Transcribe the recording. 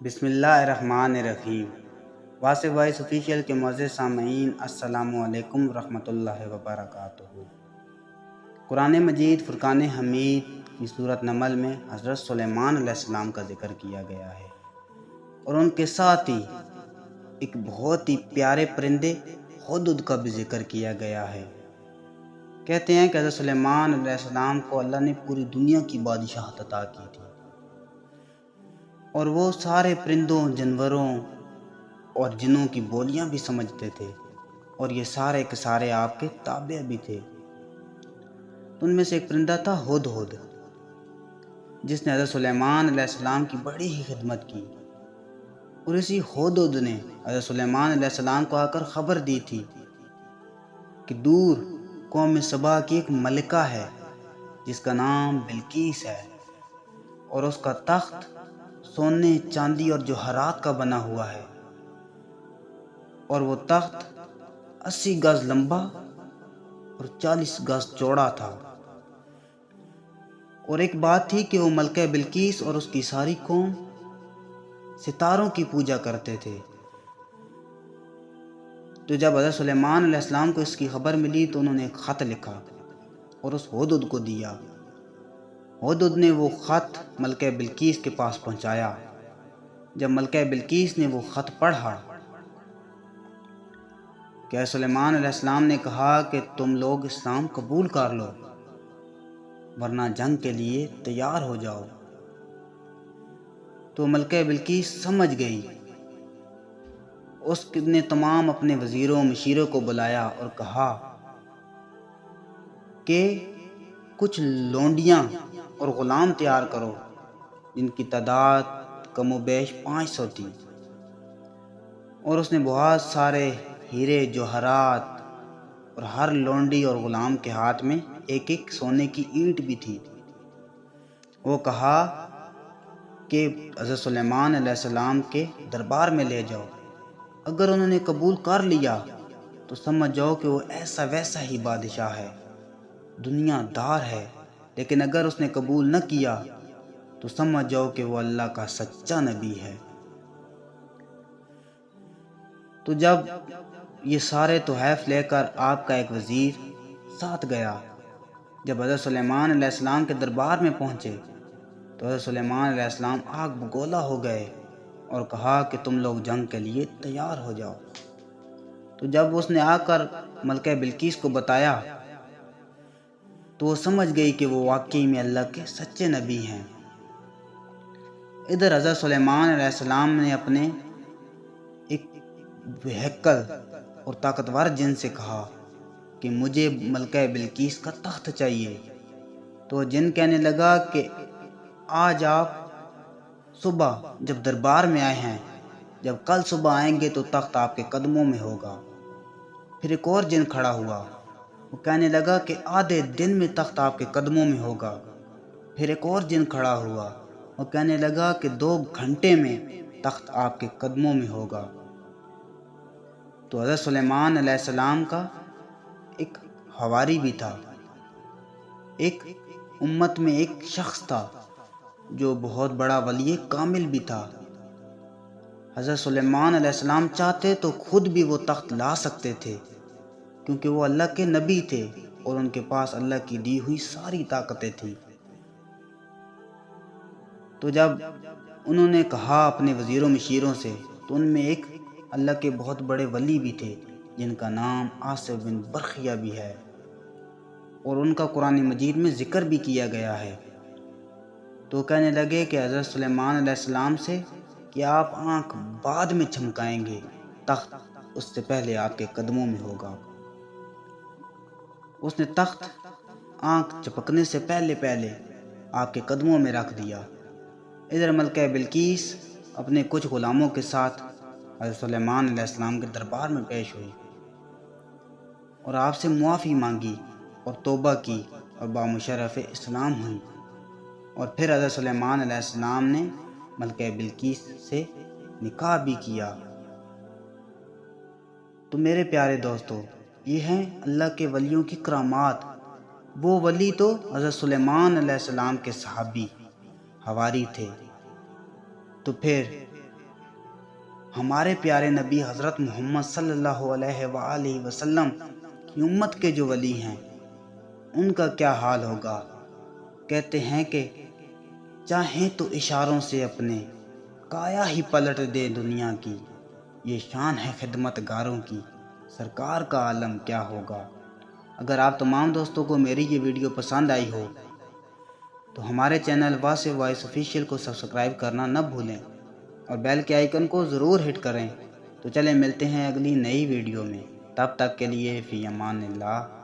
بسم اللہ الرحمن الرحیم۔ واصف وائس آفیشیل کے معزز سامعین، السلام علیکم ورحمۃ اللہ وبرکاتہ۔ قرآن مجید فرقان حمید کی سورۃ نمل میں حضرت سلیمان علیہ السلام کا ذکر کیا گیا ہے، اور ان کے ساتھ ہی ایک بہت ہی پیارے پرندے ہدہد کا بھی ذکر کیا گیا ہے۔ کہتے ہیں کہ حضرت سلیمان علیہ السلام کو اللہ نے پوری دنیا کی بادشاہت عطا کی تھی، اور وہ سارے پرندوں، جانوروں اور جنوں کی بولیاں بھی سمجھتے تھے، اور یہ سارے کے سارے آپ کے تابع بھی تھے۔ تو ان میں سے ایک پرندہ تھا ہدہد، جس نے حضرت سلیمان علیہ السلام کی بڑی ہی خدمت کی، اور اسی ہدہد نے حضرت سلیمان علیہ السلام کو آ کر خبر دی تھی کہ دور قوم سبا کی ایک ملکہ ہے جس کا نام بلقیس ہے، اور اس کا تخت سونے، چاندی اور جوہرات کا بنا ہوا ہے، اور وہ تخت 80 گز لمبا اور 40 گز چوڑا تھا۔ اور ایک بات تھی کہ وہ ملکہ بلقیس اور اس کی ساری قوم ستاروں کی پوجا کرتے تھے۔ تو جب حضرت سلیمان علیہ السلام کو اس کی خبر ملی تو انہوں نے ایک خط لکھا اور اس ہدہد کو دیا۔ ہدہد نے وہ خط ملکہ بلقیس کے پاس پہنچایا۔ جب ملکہ بلقیس نے وہ خط پڑھا کہ سلیمان علیہ السلام نے کہا کہ تم لوگ اسلام قبول کر لو ورنہ جنگ کے لیے تیار ہو جاؤ، تو ملکہ بلقیس سمجھ گئی۔ اس نے تمام اپنے وزیروں مشیروں کو بلایا اور کہا کہ کچھ لونڈیاں اور غلام تیار کرو، جن کی تعداد کم و بیش 500 تھی، اور اس نے بہت سارے ہیرے جوہرات، اور ہر لونڈی اور غلام کے ہاتھ میں ایک ایک سونے کی اینٹ بھی تھی۔ وہ کہا کہ حضرت سلیمان علیہ السلام کے دربار میں لے جاؤ، اگر انہوں نے قبول کر لیا تو سمجھ جاؤ کہ وہ ایسا ویسا ہی بادشاہ ہے، دنیا دار ہے، لیکن اگر اس نے قبول نہ کیا تو سمجھ جاؤ کہ وہ اللہ کا سچا نبی ہے۔ تو جب یہ سارے تحائف لے کر آپ کا ایک وزیر ساتھ گیا، جب حضرت سلیمان علیہ السلام کے دربار میں پہنچے تو حضرت سلیمان علیہ السلام آگ بگولا ہو گئے اور کہا کہ تم لوگ جنگ کے لیے تیار ہو جاؤ۔ تو جب اس نے آ کر ملکہ بلقیس کو بتایا تو وہ سمجھ گئی کہ وہ واقعی میں اللہ کے سچے نبی ہیں۔ ادھر حضرت سلیمان علیہ السلام نے اپنے ایک بہکل اور طاقتور جن سے کہا کہ مجھے ملکہ بلقیس کا تخت چاہیے۔ تو جن کہنے لگا کہ آج آپ صبح جب دربار میں آئے ہیں، جب کل صبح آئیں گے تو تخت آپ کے قدموں میں ہوگا۔ پھر ایک اور جن کھڑا ہوا، وہ کہنے لگا کہ آدھے دن میں تخت آپ کے قدموں میں ہوگا۔ پھر ایک اور جن کھڑا ہوا، وہ کہنے لگا کہ 2 گھنٹے میں تخت آپ کے قدموں میں ہوگا۔ تو حضرت سلیمان علیہ السلام کا ایک حواری بھی تھا، ایک امت میں ایک شخص تھا جو بہت بڑا ولی کامل بھی تھا۔ حضرت سلیمان علیہ السلام چاہتے تو خود بھی وہ تخت لا سکتے تھے، کیونکہ وہ اللہ کے نبی تھے اور ان کے پاس اللہ کی دی ہوئی ساری طاقتیں تھیں۔ تو جب انہوں نے کہا اپنے وزیروں مشیروں سے، تو ان میں ایک اللہ کے بہت بڑے ولی بھی تھے جن کا نام آصف بن برخیہ بھی ہے، اور ان کا قرآن مجید میں ذکر بھی کیا گیا ہے۔ تو کہنے لگے کہ حضرت سلیمان علیہ السلام سے کہ آپ آنکھ بعد میں چمکائیں گے، تخت اس سے پہلے آپ کے قدموں میں ہوگا۔ اس نے تخت آنکھ چپکنے سے پہلے آپ کے قدموں میں رکھ دیا۔ ادھر ملکہ بلقیس اپنے کچھ غلاموں کے ساتھ حضرت سلیمان علیہ السلام کے دربار میں پیش ہوئی اور آپ سے معافی مانگی اور توبہ کی اور بامشرف اسلام ہوئی، اور پھر حضرت سلیمان علیہ السلام نے ملکہ بلقیس سے نکاح بھی کیا۔ تو میرے پیارے دوستو، یہ ہیں اللہ کے ولیوں کی کرامات۔ وہ ولی تو حضرت سلیمان علیہ السلام کے صحابی حواری تھے، تو پھر ہمارے پیارے نبی حضرت محمد صلی اللہ علیہ وآلہ وسلم کی امت کے جو ولی ہیں ان کا کیا حال ہوگا؟ کہتے ہیں کہ چاہیں تو اشاروں سے اپنے کایا ہی پلٹ دے دنیا کی، یہ شان ہے خدمت گاروں کی، سرکار کا عالم کیا ہوگا۔ اگر آپ تمام دوستوں کو میری یہ ویڈیو پسند آئی ہو تو ہمارے چینل واسع وائس آفیشیل کو سبسکرائب کرنا نہ بھولیں اور بیل کے آئیکن کو ضرور ہٹ کریں۔ تو چلیں ملتے ہیں اگلی نئی ویڈیو میں، تب تک کے لیے فی امان اللہ۔